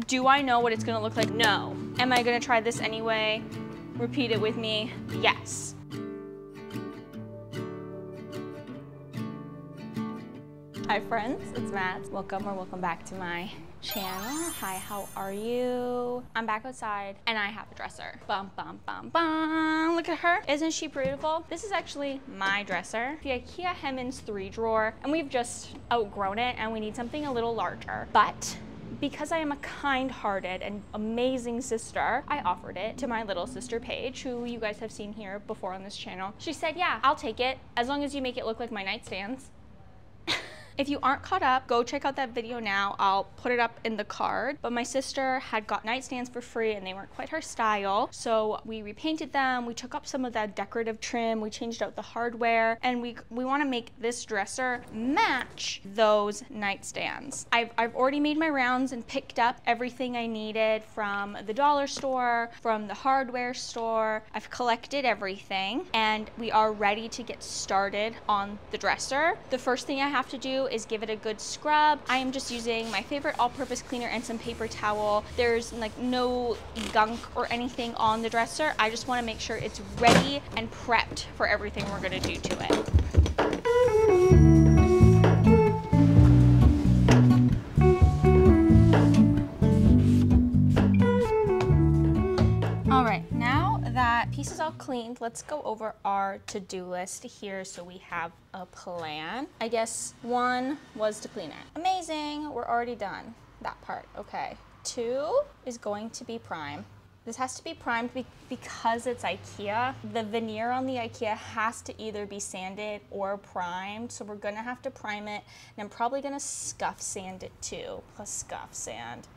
Do I know what it's gonna look like? No. Am I gonna try this anyway? Repeat it with me? Yes. Hi friends, it's Mads. Welcome or welcome back to my channel. Hi, how are you? I'm back outside and I have a dresser. Bum, bum, bum, bum. Look at her. Isn't she beautiful? This is actually my dresser, the Ikea HEMNES 3-drawer, and we've just outgrown it and we need something a little larger. But because I am a kind-hearted and amazing sister, I offered it to my little sister Paige, who you guys have seen here before on this channel. She said, yeah, I'll take it as long as you make it look like my nightstands. If you aren't caught up, go check out that video now. I'll put it up in the card. But my sister had got nightstands for free and they weren't quite her style. So we repainted them. We took up some of that decorative trim. We changed out the hardware. And we want to make this dresser match those nightstands. I've already made my rounds and picked up everything I needed from the dollar store, from the hardware store. I've collected everything and we are ready to get started on the dresser. The first thing I have to do is give it a good scrub. I am just using my favorite all-purpose cleaner and some paper towel. There's like no gunk or anything on the dresser. I just want to make sure it's ready and prepped for everything we're going to do to it. All right, now that piece is all cleaned, let's go over our to-do list here so we have a plan. I guess 1 was to clean it. Amazing, we're already done that part. Okay, 2 is going to be prime. This has to be primed because it's Ikea. The veneer on the Ikea has to either be sanded or primed, so we're gonna have to prime it, and I'm probably gonna scuff sand it too, plus scuff sand.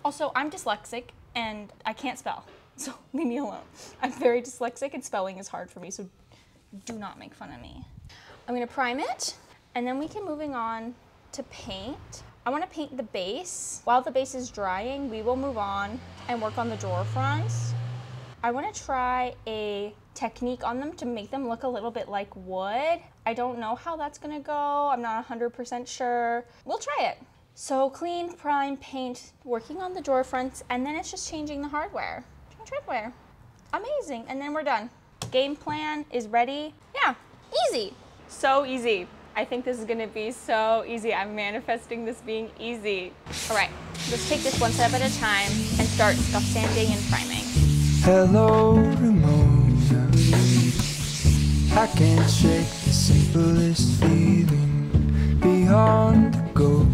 Also, I'm dyslexic and I can't spell. So leave me alone. I'm very dyslexic and spelling is hard for me, so do not make fun of me. I'm gonna prime it, and then we can moving on to paint. I wanna paint the base. While the base is drying, we will move on and work on the drawer fronts. I wanna try a technique on them to make them look a little bit like wood. I don't know how that's gonna go. I'm not 100% sure. We'll try it. So clean, prime, paint, working on the drawer fronts, and then it's just changing the hardware. Treadwear. Amazing, and then we're done. Game plan is ready. Yeah, easy. So easy. I think this is gonna be so easy. I'm manifesting this being easy. All right, let's take this one step at a time and start scuff sanding and priming. Hello, Ramona. I can't shake the simplest feeling beyond the ghost.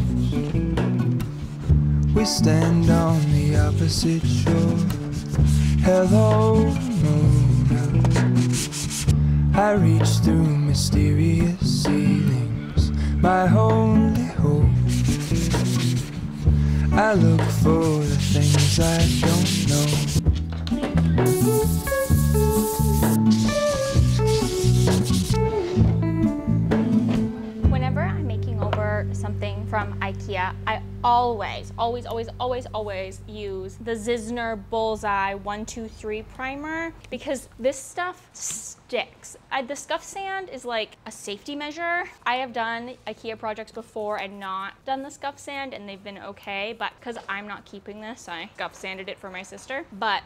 We stand on the opposite shore. Hello, Mona. I reach through mysterious ceilings, my only hope. I look for the things I don't know. Whenever I'm making over something from Ikea, I always use the Zizner Bullseye 123 primer because this stuff sticks. The scuff sand is like a safety measure. I have done Ikea projects before and not done the scuff sand and they've been okay, but because I'm not keeping this, I scuff sanded it for my sister. But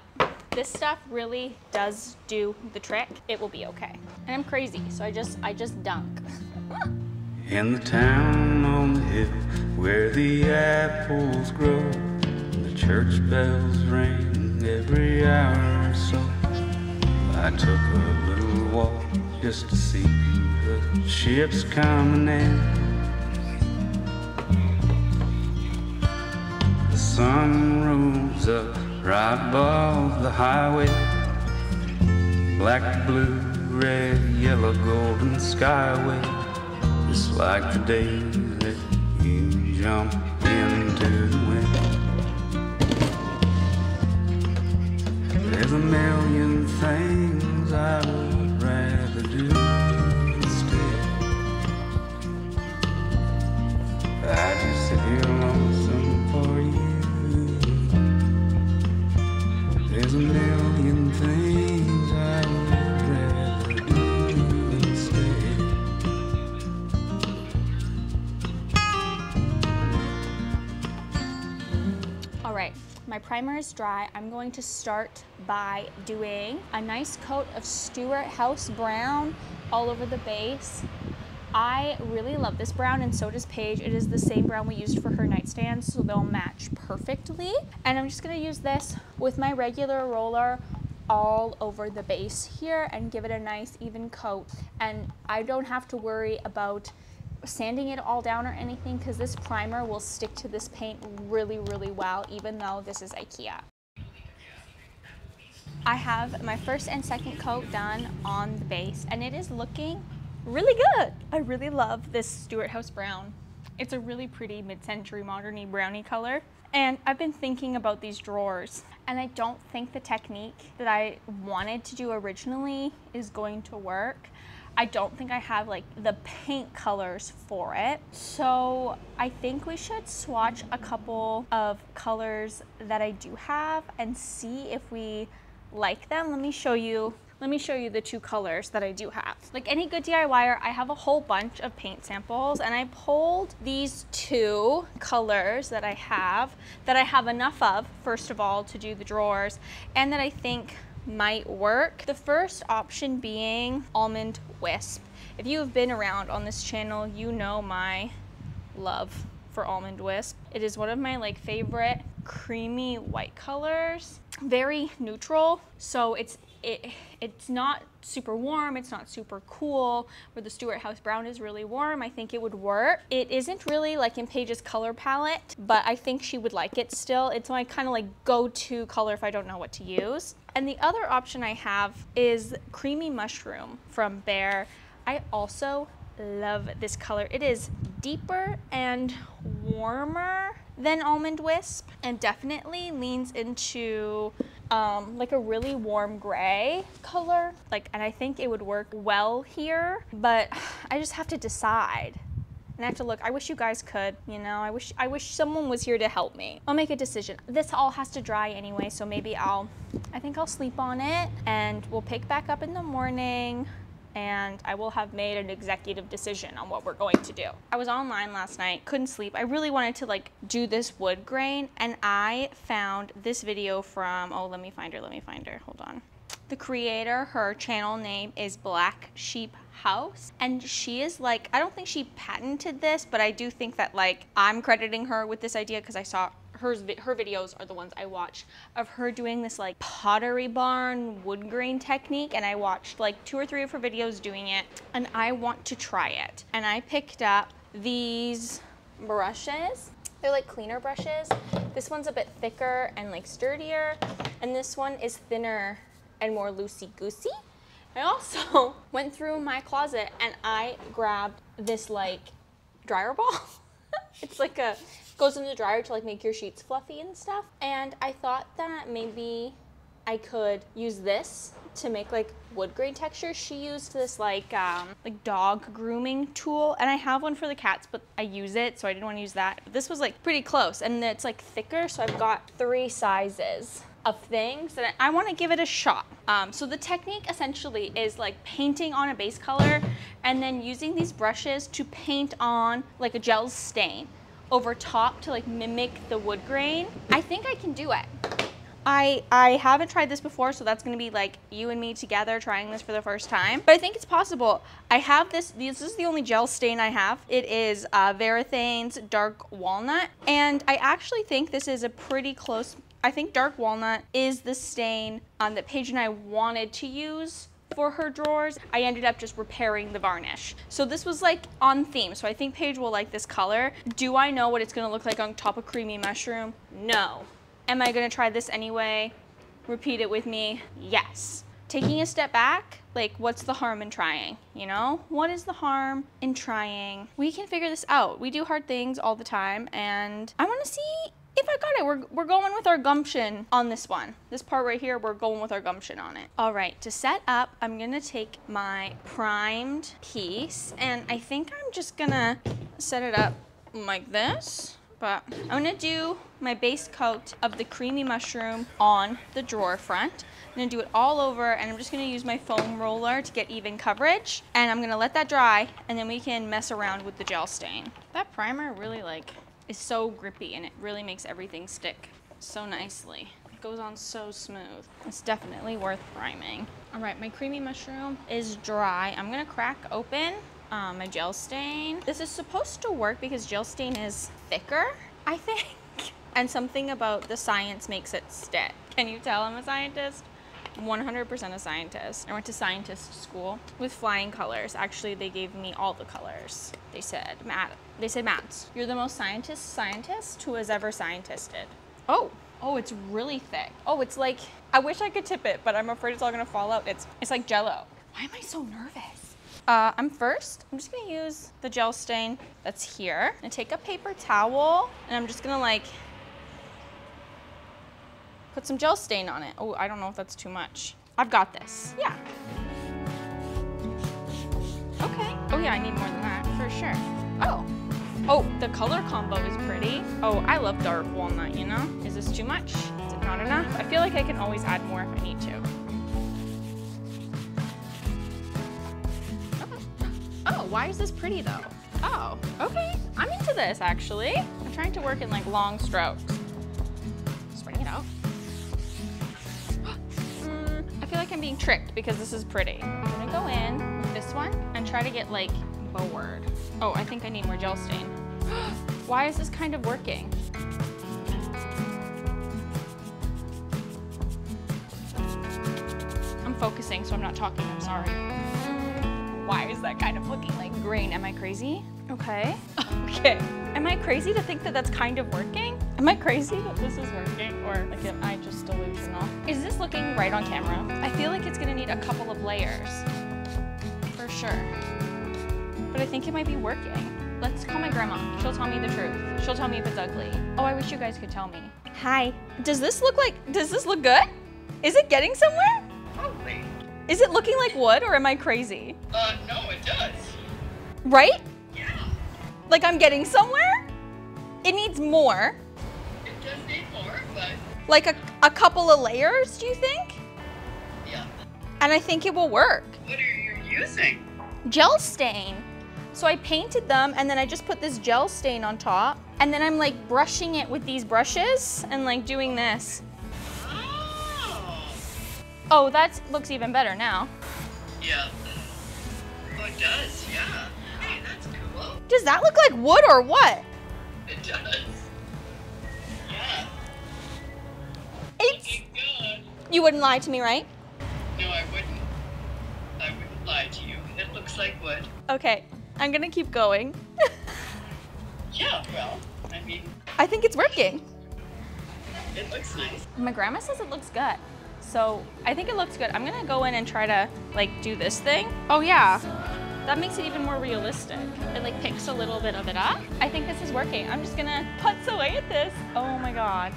this stuff really does do the trick. It will be okay. And I'm crazy, so I just dunk. In the town on the hill where the apples grow, the church bells ring every hour or so. I took a little walk just to see the ships coming in. The sun rose up right above the highway. Black, blue, red, yellow, golden skyway. It's like the day that you jump into the wind. There's a million things I would rather do instead. I just sit here lonesome for you. There's a million things I would rather do instead. My primer is dry. I'm going to start by doing a nice coat of Stuart House Brown all over the base. I really love this brown, and so does Paige. It is the same brown we used for her nightstand, so they'll match perfectly. And I'm just gonna use this with my regular roller all over the base here and give it a nice even coat. And I don't have to worry about sanding it all down or anything, because this primer will stick to this paint really, really well, even though this is Ikea. I have my first and second coat done on the base, and it is looking really good. I really love this Stuart House Brown. It's a really pretty mid-century modern-y brownie color. And I've been thinking about these drawers, and I don't think the technique that I wanted to do originally is going to work. I don't think I have like the paint colors for it. So I think we should swatch a couple of colors that I do have and see if we like them. Let me show you the two colors that I do have. Like any good DIYer, I have a whole bunch of paint samples, and I pulled these two colors that I have enough of, first of all, to do the drawers, and that I think might work. The first option being Almond Wisp. If you have been around on this channel, you know my love for Almond Wisp. It is one of my like favorite creamy white colors. Very neutral, so it's not super warm, it's not super cool, where the Stuart House Brown is really warm. I think it would work. It isn't really like in Paige's color palette, but I think she would like it still. It's my kind of like go-to color if I don't know what to use. And the other option I have is Creamy Mushroom from Bear. I also love this color. It is deeper and warmer than Almond Wisp, and definitely leans into like a really warm gray color. And I think it would work well here, but I just have to decide. And I have to look. I wish you guys could, you know, I wish someone was here to help me. I'll make a decision. This all has to dry anyway, so maybe I think I'll sleep on it, and we'll pick back up in the morning, and I will have made an executive decision on what we're going to do. I was online last night, couldn't sleep. I really wanted to like do this wood grain, and I found this video from, oh, let me find her, hold on. The creator, her channel name is Black Sheep House, and she is like, I don't think she patented this, but I do think that like I'm crediting her with this idea because I saw her videos are the ones I watch of her doing this like Pottery Barn wood grain technique, and I watched like 2 or 3 of her videos doing it, and I want to try it. And I picked up these brushes. They're like cleaner brushes. This one's a bit thicker and like sturdier, and this one is thinner and more loosey-goosey. I also went through my closet and I grabbed this like dryer ball. It's like goes in the dryer to like make your sheets fluffy and stuff. And I thought that maybe I could use this to make like wood grain texture. She used this like dog grooming tool, and I have one for the cats, but I use it, so I didn't want to use that. But this was like pretty close, and it's like thicker, so I've got 3 sizes of things, and I want to give it a shot. So the technique essentially is like painting on a base color and then using these brushes to paint on like a gel stain over top to like mimic the wood grain. I think I can do it. I haven't tried this before, so that's gonna be like you and me together trying this for the first time, but I think it's possible. I have this is the only gel stain I have. It is Varathane's Dark Walnut, and I actually think this is a pretty close, I think Dark Walnut is the stain that Paige and I wanted to use for her drawers. I ended up just repairing the varnish. So this was like on theme, so I think Paige will like this color. Do I know what it's gonna look like on top of Creamy Mushroom? No. Am I gonna try this anyway? Repeat it with me, yes. Taking a step back, like what's the harm in trying, you know? What is the harm in trying? We can figure this out. We do hard things all the time, and I wanna see if I got it. We're going with our gumption on this one. This part right here, we're going with our gumption on it. All right, to set up, I'm gonna take my primed piece, and I think I'm just gonna set it up like this. But I'm gonna do my base coat of the Creamy Mushroom on the drawer front. I'm gonna do it all over, and I'm just gonna use my foam roller to get even coverage. And I'm gonna let that dry, and then we can mess around with the gel stain. That primer really like is so grippy, and it really makes everything stick. so nicely. It goes on so smooth. It's definitely worth priming. All right, my creamy mushroom is dry. I'm gonna crack open my gel stain. This is supposed to work because gel stain is thicker, I think. And something about the science makes it stick. Can you tell I'm a scientist? 100% a scientist. I went to scientist school with flying colors. Actually, they gave me all the colors. They said, Mads, you're the most scientist who has ever scientisted. Oh, it's really thick. Oh, it's like, I wish I could tip it, but I'm afraid it's all gonna fall out. It's like Jell-O. Why am I so nervous? I'm just gonna use the gel stain that's here and take a paper towel and I'm just gonna like put some gel stain on it. Oh, I don't know if that's too much. I've got this, yeah. Okay, oh yeah, I need more than that, for sure. Oh, the color combo is pretty. Oh, I love dark walnut, you know? Is this too much? Is it not enough? I feel like I can always add more if I need to. Oh, why is this pretty though? Oh, okay, I'm into this actually. I'm trying to work in like long strokes. Spreading it out. I feel like I'm being tricked because this is pretty. I'm gonna go in with this one and try to get like bored. Oh, I think I need more gel stain. Why is this kind of working? I'm focusing, so I'm not talking, I'm sorry. Why is that kind of looking like green? Am I crazy? Okay. Okay. Am I crazy to think that that's kind of working? Am I crazy that this is working? Or like, am I just delusional? Is this looking right on camera? I feel like it's gonna need a couple of layers. For sure. But I think it might be working. Let's call my grandma. She'll tell me the truth. She'll tell me if it's ugly. Oh, I wish you guys could tell me. Hi. Does this look good? Is it getting somewhere? Probably. Is it looking like wood or am I crazy? No, it does. Right? Yeah. Like I'm getting somewhere? It needs more. It does need more, but Like a couple of layers, do you think? yeah. And I think it will work. What are you using? Gel stain. So I painted them and then I just put this gel stain on top and then I'm like brushing it with these brushes and like doing this. Oh, that looks even better now. Yeah. Oh, it does, yeah. Hey, that's cool. Does that look like wood or what? It does. Yeah. It's, Looking good. you wouldn't lie to me, right? No, I wouldn't. I wouldn't lie to you. It looks like wood. Okay, I'm gonna keep going. Yeah, well, I mean, I think it's working. it looks nice. My grandma says it looks good. So I think it looks good. I'm gonna go in and try to like do this thing. Oh yeah, that makes it even more realistic. It like picks a little bit of it up. I think this is working. I'm just gonna putz away at this. Oh my God.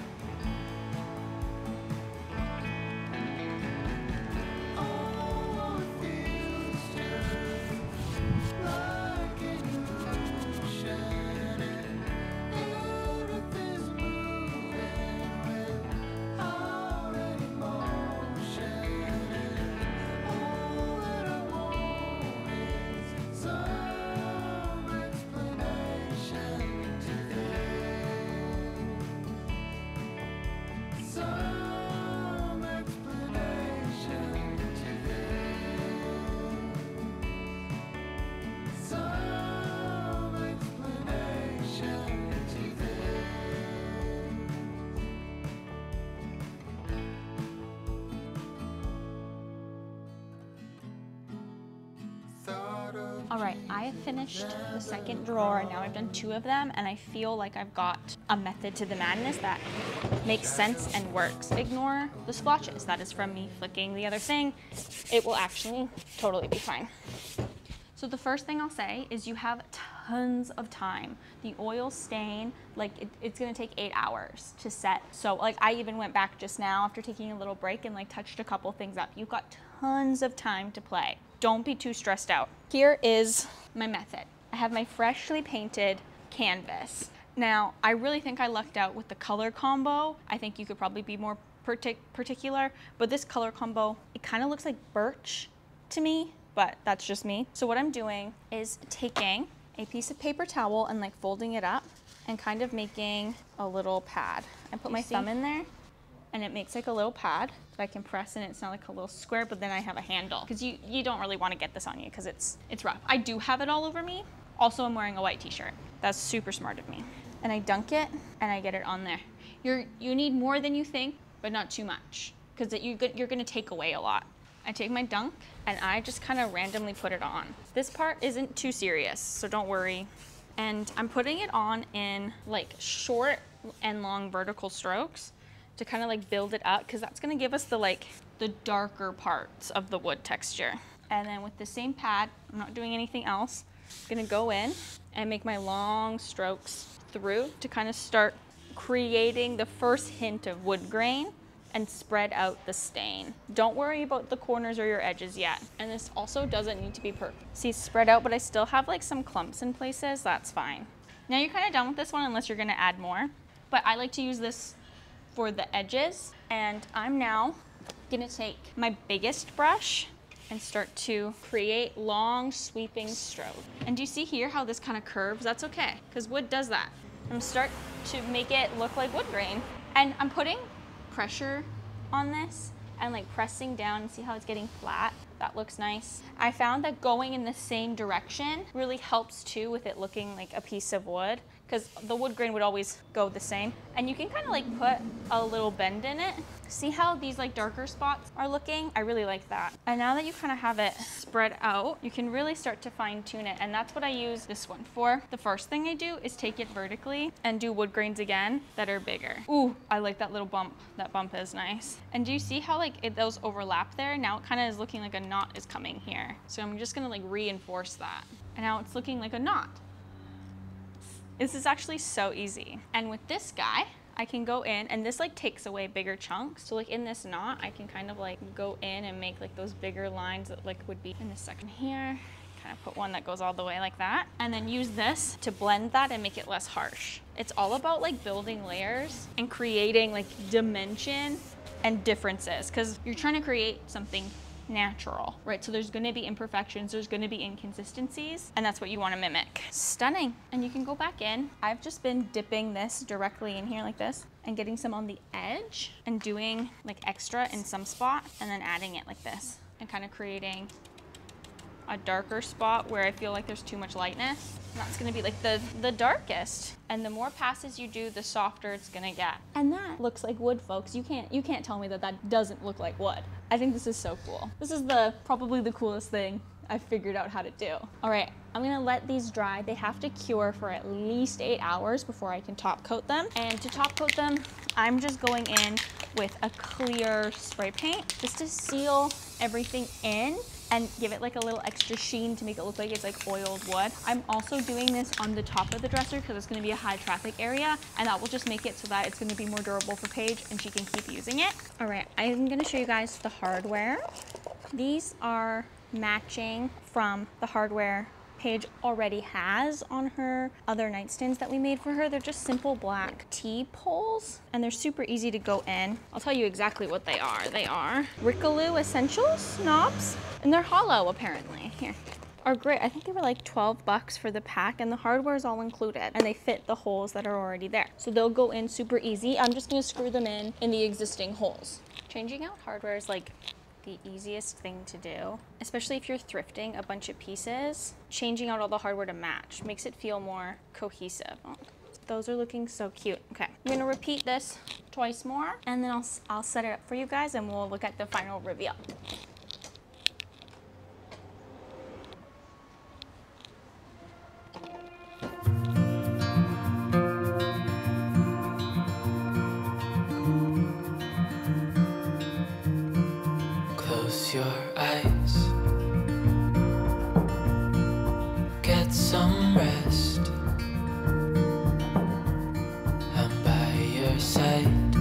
All right, I have finished the second drawer and now I've done 2 of them and I feel like I've got a method to the madness that makes sense and works. Ignore the splotches. That is from me flicking the other thing. It will actually totally be fine. So the first thing I'll say is you have tons of time. The oil stain, like it's gonna take 8 hours to set. So like I even went back just now after taking a little break and like touched a couple things up. You've got tons of time to play. Don't be too stressed out. Here is my method. I have my freshly painted canvas. Now, I really think I lucked out with the color combo. I think you could probably be more particular, but this color combo, it kind of looks like birch to me, but that's just me. So what I'm doing is taking a piece of paper towel and like folding it up and kind of making a little pad. I put my thumb in there and it makes like a little pad that I can press, and it's not like a little square, but then I have a handle because you don't really want to get this on you because it's rough. I do have it all over me. Also, I'm wearing a white t-shirt. That's super smart of me. And I dunk it and I get it on there. You need more than you think, but not too much, because you're gonna take away a lot. I take my dunk and I just kind of randomly put it on. This part isn't too serious, so don't worry. And I'm putting it on in like short and long vertical strokes to kind of like build it up, because that's gonna give us the darker parts of the wood texture. And then with the same pad, I'm not doing anything else. I'm gonna go in and make my long strokes through to kind of start creating the first hint of wood grain and spread out the stain. Don't worry about the corners or your edges yet. And this also doesn't need to be perfect. See, spread out, but I still have like some clumps in places. That's fine. Now you're kind of done with this one unless you're gonna add more. But I like to use this for the edges. And I'm now gonna take my biggest brush and start to create long sweeping strokes. And do you see here how this kind of curves? That's okay, because wood does that. I'm gonna start to make it look like wood grain. And I'm putting pressure on this and like pressing down, and see how it's getting flat? That looks nice. I found that going in the same direction really helps too with it looking like a piece of wood, because the wood grain would always go the same. And you can kind of like put a little bend in it. See how these like darker spots are looking? I really like that. And now that you kind of have it spread out, you can really start to fine tune it. And that's what I use this one for. The first thing I do is take it vertically and do wood grains again that are bigger. Ooh, I like that little bump. That bump is nice. And do you see how like those overlap there? Now it kind of is looking like a knot is coming here. So I'm just gonna like reinforce that. And now it's looking like a knot. This is actually so easy. And with this guy, I can go in, and this like takes away bigger chunks. So like in this knot, I can kind of like go in and make like those bigger lines that like would be in this section here. Kind of put one that goes all the way like that. And then use this to blend that and make it less harsh. It's all about like building layers and creating like dimension and differences, because you're trying to create something natural, right? So there's gonna be imperfections, there's gonna be inconsistencies, and that's what you wanna mimic. Stunning. And you can go back in. I've just been dipping this directly in here like this and getting some on the edge and doing like extra in some spot and then adding it like this and kind of creating a darker spot where I feel like there's too much lightness. And that's gonna be like the darkest. And the more passes you do, the softer it's gonna get. And that looks like wood, folks. You can't tell me that that doesn't look like wood. I think this is so cool. This is probably the coolest thing I figured out how to do. All right, I'm gonna let these dry. They have to cure for at least 8 hours before I can top coat them. And to top coat them, I'm just going in with a clear spray paint just to seal everything in and give it like a little extra sheen to make it look like it's like oiled wood. I'm also doing this on the top of the dresser because it's gonna be a high traffic area, and that will just make it so that it's gonna be more durable for Paige and she can keep using it. All right, I'm gonna show you guys the hardware. These are matching from the hardware Paige already has on her other nightstands that we made for her. They're just simple black T-poles, and they're super easy to go in. I'll tell you exactly what they are. They are Rickaloo Essentials knobs, and they're hollow apparently. Here. Are great. I think they were like 12 bucks for the pack, and the hardware is all included, and they fit the holes that are already there. So they'll go in super easy. I'm just gonna screw them in the existing holes. Changing out hardware is like the easiest thing to do, especially if you're thrifting a bunch of pieces. Changing out all the hardware to match makes it feel more cohesive. Oh, those are looking so cute. Okay, I'm gonna repeat this twice more, and then I'll set it up for you guys, and we'll look at the final reveal. Close your eyes, get some rest. I'm by your side.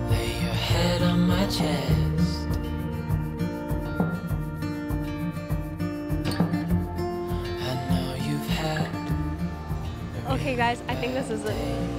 Lay your head on my chest. I know you've had. Okay guys, I think this is it.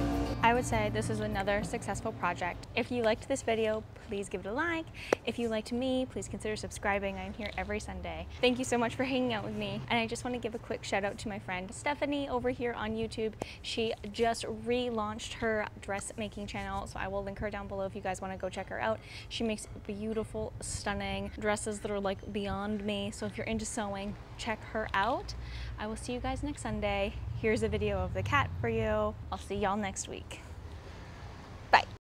I I would say this is another successful project. If you liked this video, please give it a like. If you liked me, please consider subscribing. I'm here every Sunday. Thank you so much for hanging out with me. And I just want to give a quick shout out to my friend Stephanie over here on YouTube. She just relaunched her dressmaking channel, so I will link her down below if you guys want to go check her out. She makes beautiful, stunning dresses that are like beyond me. So if you're into sewing, check her out. I will see you guys next Sunday. Here's a video of the cat for you. I'll see y'all next week.